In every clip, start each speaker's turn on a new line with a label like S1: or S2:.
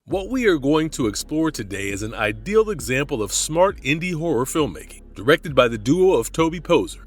S1: What we are going to explore today is an ideal example of smart indie horror filmmaking. Directed by the duo of Toby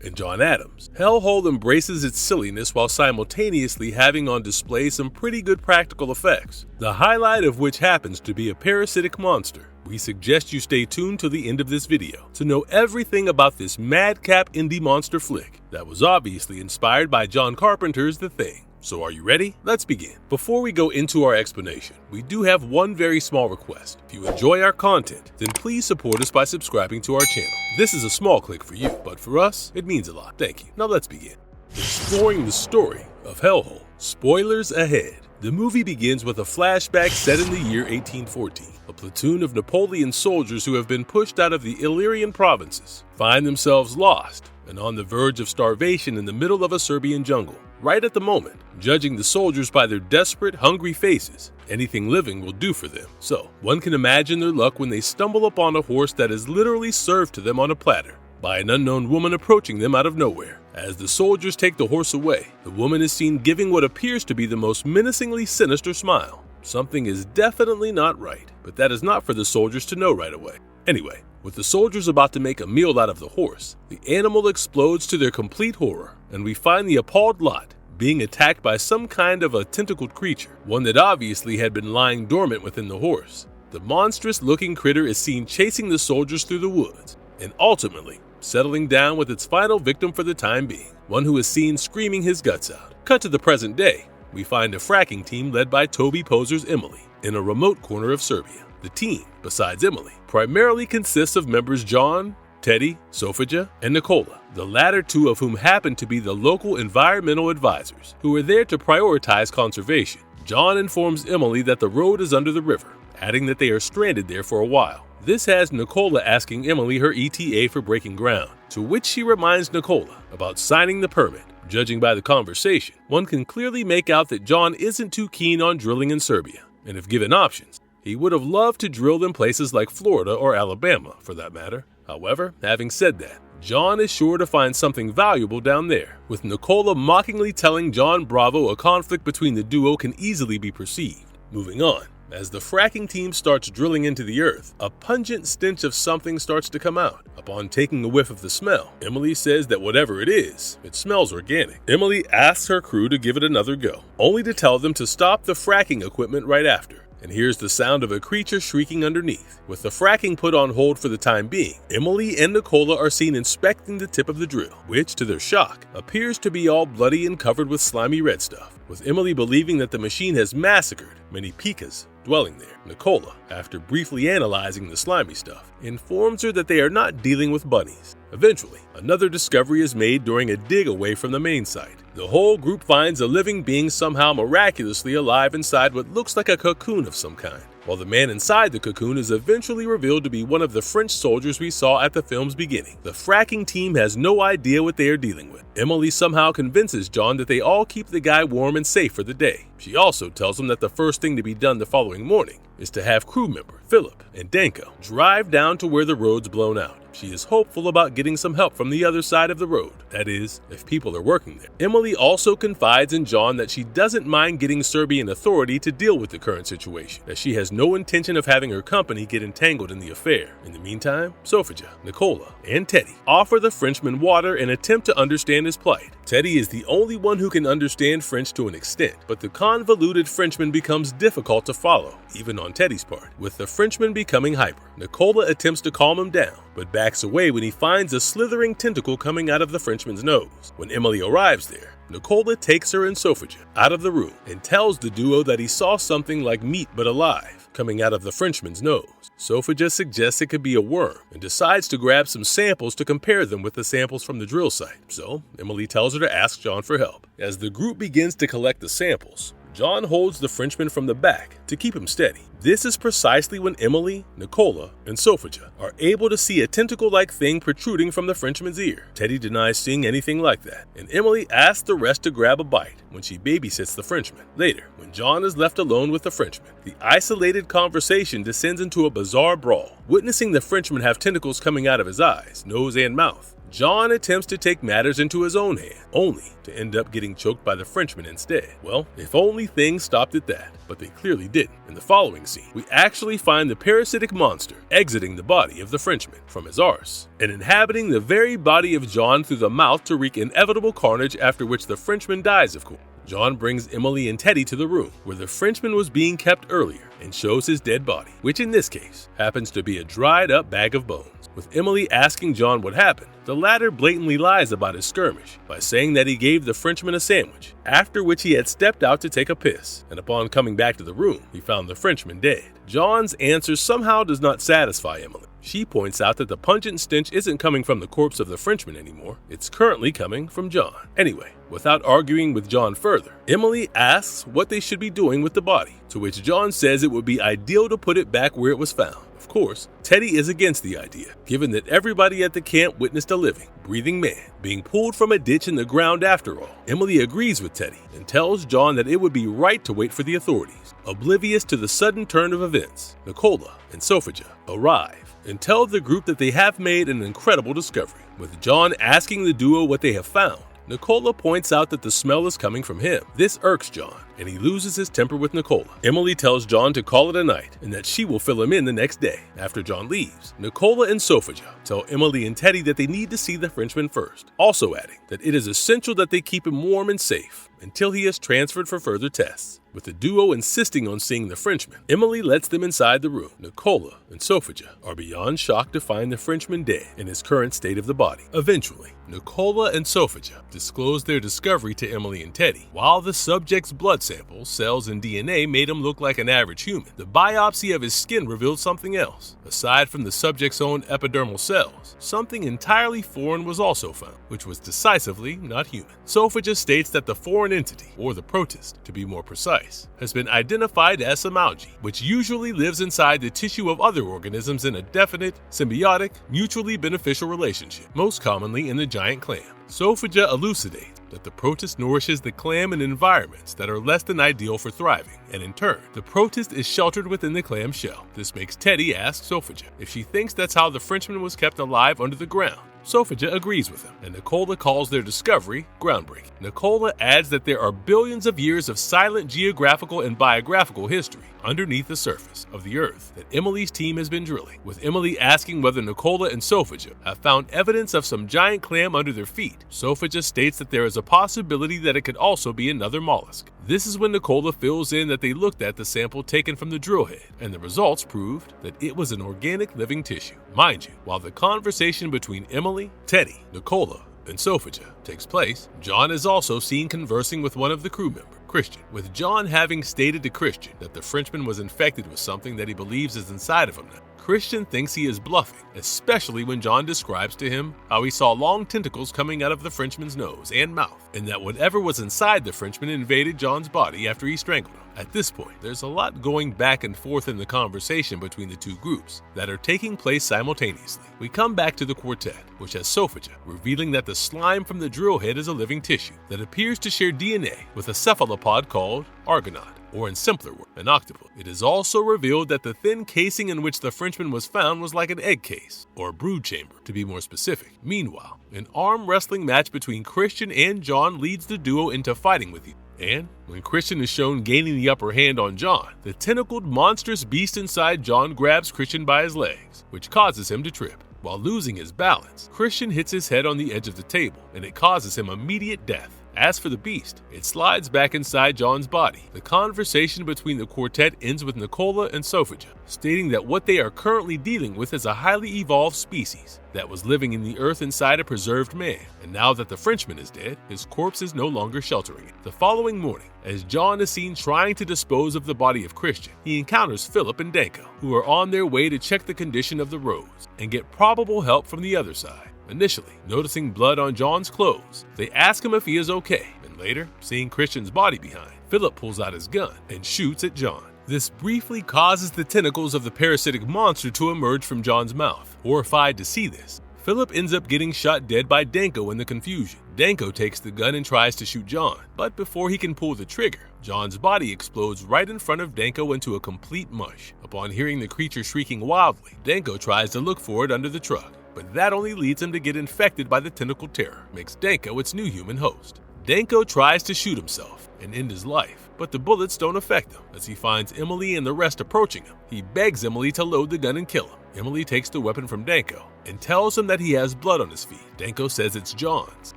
S1: and John Adams, Hellhole embraces its silliness while simultaneously having on display some pretty good practical effects, the highlight of which happens to be a parasitic monster. We suggest you stay tuned to the end of this video to know everything about this madcap indie monster flick that was obviously inspired by John Carpenter's The Thing. So are you ready? Let's begin. Before we go into our explanation, we do have one very small request. If you enjoy our content, then please support us by subscribing to our channel. This is a small click for you, but for us, it means a lot. Thank you. Now let's begin. Exploring the story of Hellhole. Spoilers ahead. The movie begins with a flashback set in the year 1814. A platoon of Napoleon soldiers who have been pushed out of the Illyrian provinces find themselves lost and on the verge of starvation in the middle of a Serbian jungle. Right at the moment, judging the soldiers by their desperate, hungry faces, anything living will do for them. So, one can imagine their luck when they stumble upon a horse that is literally served to them on a platter by an unknown woman approaching them out of nowhere. As the soldiers take the horse away, the woman is seen giving what appears to be the most menacingly sinister smile. Something is definitely not right, but that is not for the soldiers to know right away. Anyway, with the soldiers about to make a meal out of the horse, the animal explodes to their complete horror, and we find the appalled lot being attacked by some kind of a tentacled creature, one that obviously had been lying dormant within the horse. The monstrous-looking critter is seen chasing the soldiers through the woods, and ultimately settling down with its final victim for the time being, one who is seen screaming his guts out. Cut to the present day, we find a fracking team led by Toby Emily in a remote corner of Serbia. The team, besides Emily, primarily consists of members John, Teddy, Sofija, and Nicola, the latter two of whom happen to be the local environmental advisors who are there to prioritize conservation. John informs Emily that the road is under the river, adding that they are stranded there for a while. This has Nicola asking Emily her ETA for breaking ground, to which she reminds Nicola about signing the permit. Judging by the conversation, one can clearly make out that John isn't too keen on drilling in Serbia, and if given options, he would have loved to drill in places like Florida or Alabama, for that matter. However, having said that, John is sure to find something valuable down there, with Nicola mockingly telling John Bravo a conflict between the duo can easily be perceived. Moving on, as the fracking team starts drilling into the earth, a pungent stench of something starts to come out. Upon taking a whiff of the smell, Emily says that whatever it is, it smells organic. Emily asks her crew to give it another go, only to tell them to stop the fracking equipment right after, and hears the sound of a creature shrieking underneath. With the fracking put on hold for the time being, Emily and Nicola are seen inspecting the tip of the drill, which, to their shock, appears to be all bloody and covered with slimy red stuff, with Emily believing that the machine has massacred many pikas dwelling there. Nicola, after briefly analyzing the slimy stuff, informs her that they are not dealing with bunnies. Eventually, another discovery is made during a dig away from the main site. The whole group finds a living being somehow miraculously alive inside what looks like a cocoon of some kind, while the man inside the cocoon is eventually revealed to be one of the French soldiers we saw at the film's beginning. The fracking team has no idea what they are dealing with. Emily somehow convinces John that they all keep the guy warm and safe for the day. She also tells him that the first thing to be done the following morning is to have crew member Philip and Danko drive down to where the road's blown out. She is hopeful about getting some help from the other side of the road, that is, if people are working there. Emily also confides in John that she doesn't mind getting Serbian authority to deal with the current situation, that she has no intention of having her company get entangled in the affair. In the meantime, Sofija, Nicola, and Teddy offer the Frenchman water and attempt to understand his plight. Teddy is the only one who can understand French to an extent, but the convoluted Frenchman becomes difficult to follow, even on Teddy's part, with the Frenchman becoming hyper. Nicola attempts to calm him down, but backs away when he finds a slithering tentacle coming out of the Frenchman's nose. When Emily arrives there, Nicola takes her and Sofija out of the room and tells the duo that he saw something like meat but alive coming out of the Frenchman's nose. Sofija suggests it could be a worm and decides to grab some samples to compare them with the samples from the drill site. So Emily tells her to ask John for help. As the group begins to collect the samples, John holds the Frenchman from the back to keep him steady. This is precisely when Emily, Nicola, and Sofija are able to see a tentacle-like thing protruding from the Frenchman's ear. Teddy denies seeing anything like that, and Emily asks the rest to grab a bite when she babysits the Frenchman. Later, when John is left alone with the Frenchman, the isolated conversation descends into a bizarre brawl. Witnessing the Frenchman have tentacles coming out of his eyes, nose, and mouth, John attempts to take matters into his own hand, only to end up getting choked by the Frenchman instead. Well, if only things stopped at that, but they clearly didn't. In the following scene, we actually find the parasitic monster exiting the body of the Frenchman from his arse and inhabiting the very body of John through the mouth to wreak inevitable carnage, after which the Frenchman dies, of course. John brings Emily and Teddy to the room where the Frenchman was being kept earlier and shows his dead body, which in this case happens to be a dried up bag of bones. With Emily asking John what happened, the latter blatantly lies about his skirmish by saying that he gave the Frenchman a sandwich, after which he had stepped out to take a piss, and upon coming back to the room, he found the Frenchman dead. John's answer somehow does not satisfy Emily. She points out that the pungent stench isn't coming from the corpse of the Frenchman anymore, it's currently coming from John. Anyway, without arguing with John further, Emily asks what they should be doing with the body, to which John says it would be ideal to put it back where it was found. Of course, Teddy is against the idea, given that everybody at the camp witnessed a living, breathing man being pulled from a ditch in the ground after all. Emily agrees with Teddy and tells John that it would be right to wait for the authorities. Oblivious to the sudden turn of events, Nicola and Sophia arrive and tell the group that they have made an incredible discovery. With John asking the duo what they have found, Nicola points out that the smell is coming from him. This irks John, and he loses his temper with Nicola. Emily tells John to call it a night, and that she will fill him in the next day. After John leaves, Nicola and Sophia tell Emily and Teddy that they need to see the Frenchman first, also adding that it is essential that they keep him warm and safe until he is transferred for further tests. With the duo insisting on seeing the Frenchman, Emily lets them inside the room. Nicola and Sophia are beyond shocked to find the Frenchman dead in his current state of the body. Eventually, Nicola and Sophia disclose their discovery to Emily and Teddy. While the subject's blood samples, cells, and DNA made him look like an average human, the biopsy of his skin revealed something else. Aside from the subject's own epidermal cells, something entirely foreign was also found, which was decisively not human. Sophia states that the foreign entity, or the protist, to be more precise, has been identified as some algae, which usually lives inside the tissue of other organisms in a definite, symbiotic, mutually beneficial relationship, most commonly in the giant clam. Sophia elucidates that the protist nourishes the clam in environments that are less than ideal for thriving, and in turn, the protist is sheltered within the clam shell. This makes Teddy ask Sophia if she thinks that's how the Frenchman was kept alive under the ground. Sophia agrees with him, and Nicola calls their discovery groundbreaking. Nicola adds that there are billions of years of silent geographical and biographical history underneath the surface of the earth that Emily's team has been drilling, with Emily asking whether Nicola and Sophia have found evidence of some giant clam under their feet. Sophia states that there is a possibility that it could also be another mollusk. This is when Nicola fills in that they looked at the sample taken from the drill head, and the results proved that it was an organic living tissue. Mind you, while the conversation between Emily, Teddy, Nicola, and Sophia takes place, John is also seen conversing with one of the crew members, Christian, with John having stated to Christian that the Frenchman was infected with something that he believes is inside of him now. Christian thinks he is bluffing, especially when John describes to him how he saw long tentacles coming out of the Frenchman's nose and mouth, and that whatever was inside the Frenchman invaded John's body after he strangled him. At this point, there's a lot going back and forth in the conversation between the two groups that are taking place simultaneously. We come back to the quartet, which has Sophia revealing that the slime from the drill head is a living tissue that appears to share DNA with a cephalopod called Argonaut, or in simpler words, an octopus. It is also revealed that the thin casing in which the Frenchman was found was like an egg case, or a brood chamber, to be more specific. Meanwhile, an arm wrestling match between Christian and John leads the duo into fighting with each other. And when Christian is shown gaining the upper hand on John, the tentacled monstrous beast inside John grabs Christian by his legs, which causes him to trip. While losing his balance, Christian hits his head on the edge of the table, and it causes him immediate death. As for the beast, it slides back inside John's body. The conversation between the quartet ends with Nicola and Sophia stating that what they are currently dealing with is a highly evolved species that was living in the earth inside a preserved man, and now that the Frenchman is dead, his corpse is no longer sheltering it. The following morning, as John is seen trying to dispose of the body of Christian, he encounters Philip and Danko, who are on their way to check the condition of the roads and get probable help from the other side. Initially, noticing blood on John's clothes, they ask him if he is okay, and later, seeing Christian's body behind, Philip pulls out his gun and shoots at John. This briefly causes the tentacles of the parasitic monster to emerge from John's mouth. Horrified to see this, Philip ends up getting shot dead by Danko in the confusion. Danko takes the gun and tries to shoot John, but before he can pull the trigger, John's body explodes right in front of Danko into a complete mush. Upon hearing the creature shrieking wildly, Danko tries to look for it under the truck, but that only leads him to get infected by the tentacle terror, makes Danko its new human host. Danko tries to shoot himself and end his life, but the bullets don't affect him as he finds Emily and the rest approaching him. He begs Emily to load the gun and kill him. Emily takes the weapon from Danko and tells him that he has blood on his feet. Danko says it's John's.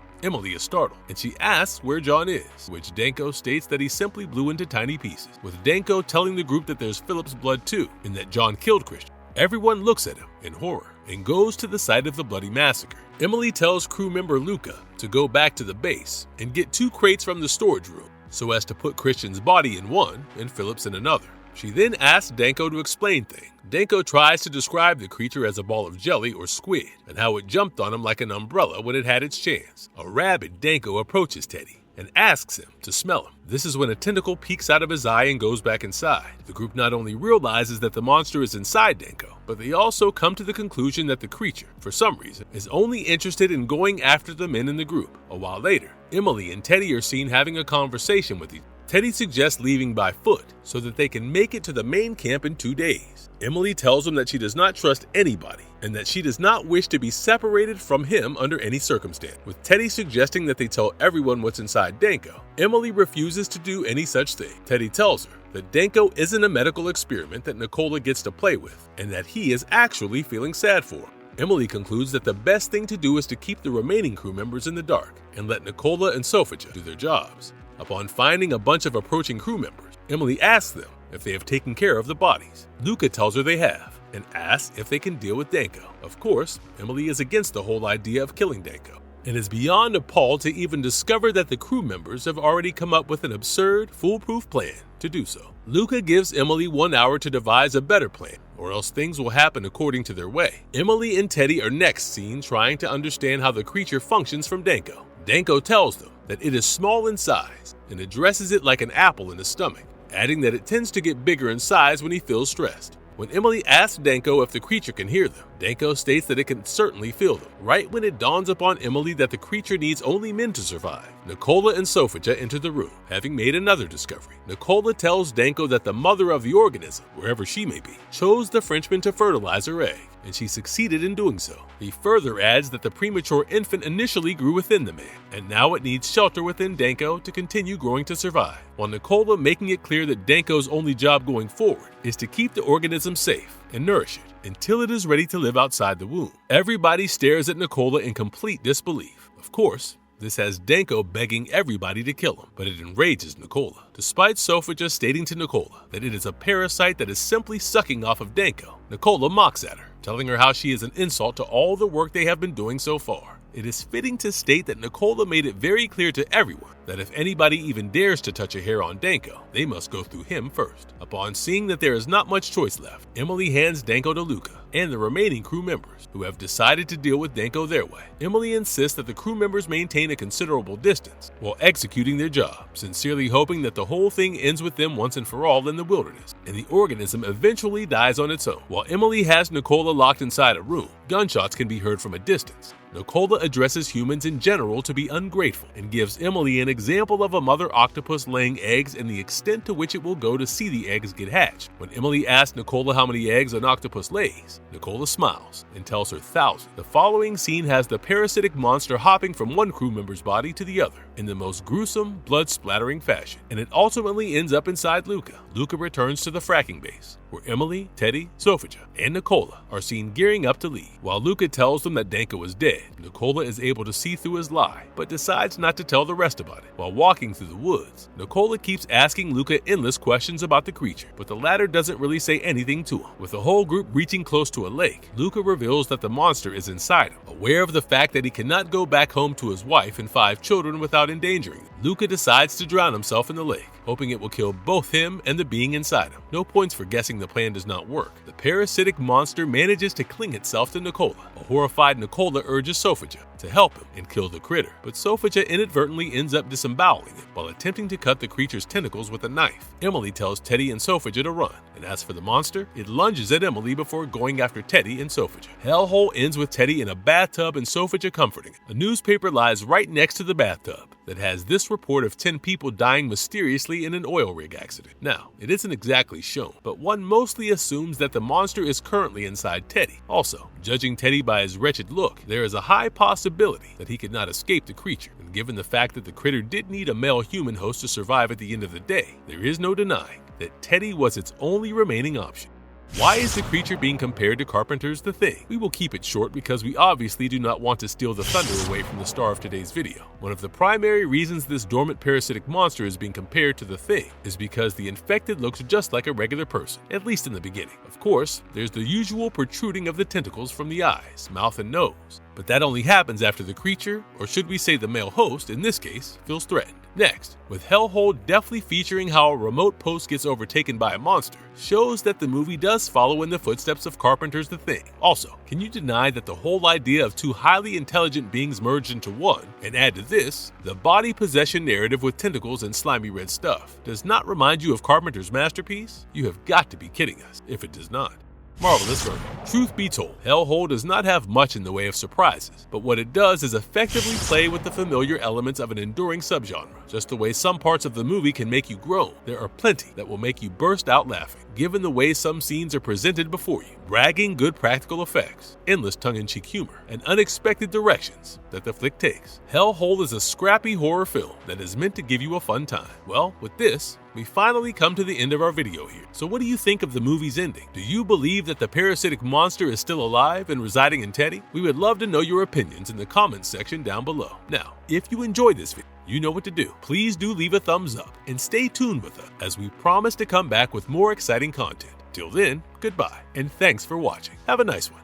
S1: Emily is startled, and she asks where John is, which Danko states that he simply blew into tiny pieces, with Danko telling the group that there's Philip's blood too, and that John killed Christian. Everyone looks at him in horror and goes to the site of the bloody massacre. Emily tells crew member Luca to go back to the base and get 2 crates from the storage room so as to put Christian's body in one and Philip's in another. She then asks Danko to explain things. Danko tries to describe the creature as a ball of jelly or squid and how it jumped on him like an umbrella when it had its chance. A rabid Danko approaches Teddy and asks him to smell him. This is when a tentacle peeks out of his eye and goes back inside. The group not only realizes that the monster is inside Danko, but they also come to the conclusion that the creature, for some reason, is only interested in going after the men in the group. A while later, Emily and Teddy are seen having a conversation with each other. Teddy suggests leaving by foot so that they can make it to the main camp in 2 days. Emily tells him that she does not trust anybody and that she does not wish to be separated from him under any circumstance, with Teddy suggesting that they tell everyone what's inside Danko. Emily refuses to do any such thing. Teddy tells her that Danko isn't a medical experiment that Nicola gets to play with and that he is actually feeling sad for him. Emily concludes that the best thing to do is to keep the remaining crew members in the dark and let Nicola and Sofia do their jobs. Upon finding a bunch of approaching crew members, Emily asks them if they have taken care of the bodies. Luca tells her they have and asks if they can deal with Danko. Of course, Emily is against the whole idea of killing Danko and is beyond appalled to even discover that the crew members have already come up with an absurd, foolproof plan to do so. Luca gives Emily 1 hour to devise a better plan, or else things will happen according to their way. Emily and Teddy are next seen trying to understand how the creature functions from Danko. Danko tells them that it is small in size and addresses it like an apple in the stomach, adding that it tends to get bigger in size when he feels stressed. When Emily asks Danko if the creature can hear them, Danko states that it can certainly feel them. Right when it dawns upon Emily that the creature needs only men to survive, Nicola and Sofia enter the room, having made another discovery. Nicola tells Danko that the mother of the organism, wherever she may be, chose the Frenchman to fertilize her egg, and she succeeded in doing so. He further adds that the premature infant initially grew within the man, and now it needs shelter within Danko to continue growing to survive, while Nicola making it clear that Danko's only job going forward is to keep the organism safe and nourish it until it is ready to live outside the womb. Everybody stares at Nicola in complete disbelief. Of course, this has Danko begging everybody to kill him, but it enrages Nicola, despite Sofia stating to Nicola that it is a parasite that is simply sucking off of Danko. Nicola mocks at her, telling her how she is an insult to all the work they have been doing so far. It is fitting to state that Nicola made it very clear to everyone that if anybody even dares to touch a hair on Danko, they must go through him first. Upon seeing that there is not much choice left, Emily hands Danko to Luca and the remaining crew members, who have decided to deal with Danko their way. Emily insists that the crew members maintain a considerable distance while executing their job, sincerely hoping that the whole thing ends with them once and for all in the wilderness, and the organism eventually dies on its own. While Emily has Nicola locked inside a room, gunshots can be heard from a distance. Nicola addresses humans in general to be ungrateful and gives Emily an example of a mother octopus laying eggs and the extent to which it will go to see the eggs get hatched. When Emily asks Nicola how many eggs an octopus lays, Nicola smiles and tells her 1,000. The following scene has the parasitic monster hopping from one crew member's body to the other in the most gruesome, blood-splattering fashion, and it ultimately ends up inside Luca. Luca returns to the fracking base, where Emily, Teddy, Sofia, and Nicola are seen gearing up to leave. While Luca tells them that Danko is dead, Nicola is able to see through his lie, but decides not to tell the rest about it. While walking through the woods, Nicola keeps asking Luca endless questions about the creature, but the latter doesn't really say anything to him. With the whole group reaching close to a lake, Luca reveals that the monster is inside him. Aware of the fact that he cannot go back home to his wife and 5 children without endangering them, Luca decides to drown himself in the lake, hoping it will kill both him and the being inside him. No points for guessing the plan does not work. The parasitic monster manages to cling itself to Nicola. A horrified Nicola urges Sofia to help him and kill the critter, but Sofia inadvertently ends up disemboweling it while attempting to cut the creature's tentacles with a knife. Emily tells Teddy and Sofia to run, and as for the monster, it lunges at Emily before going after Teddy and Sofia. Hellhole ends with Teddy in a bathtub and Sofia comforting it. A newspaper lies right next to the bathtub, that has this report of 10 people dying mysteriously in an oil rig accident. Now, it isn't exactly shown, but one mostly assumes that the monster is currently inside Teddy. Also, judging Teddy by his wretched look, there is a high possibility that he could not escape the creature, and given the fact that the critter did need a male human host to survive at the end of the day, there is no denying that Teddy was its only remaining option. Why is the creature being compared to Carpenter's The Thing? We will keep it short because we obviously do not want to steal the thunder away from the star of today's video. One of the primary reasons this dormant parasitic monster is being compared to The Thing is because the infected looks just like a regular person, at least in the beginning. Of course, there's the usual protruding of the tentacles from the eyes, mouth, and nose, but that only happens after the creature, or should we say the male host in this case, feels threatened. Next, with Hellhole deftly featuring how a remote post gets overtaken by a monster, shows that the movie does follow in the footsteps of Carpenter's The Thing. Also, can you deny that the whole idea of two highly intelligent beings merged into one, and add to this, the body possession narrative with tentacles and slimy red stuff, does not remind you of Carpenter's masterpiece? You have got to be kidding us, if it does not. Marvelous verdict. Truth be told, Hellhole does not have much in the way of surprises, but what it does is effectively play with the familiar elements of an enduring subgenre. Just the way some parts of the movie can make you groan, there are plenty that will make you burst out laughing, given the way some scenes are presented before you. Bragging good practical effects, endless tongue-in-cheek humor, and unexpected directions that the flick takes. Hellhole is a scrappy horror film that is meant to give you a fun time. Well, with this, we finally come to the end of our video here. So what do you think of the movie's ending? Do you believe that the parasitic monster is still alive and residing in Teddy? We would love to know your opinions in the comments section down below. Now, if you enjoyed this video, you know what to do. Please do leave a thumbs up and stay tuned with us as we promise to come back with more exciting content. Till then, goodbye and thanks for watching. Have a nice one.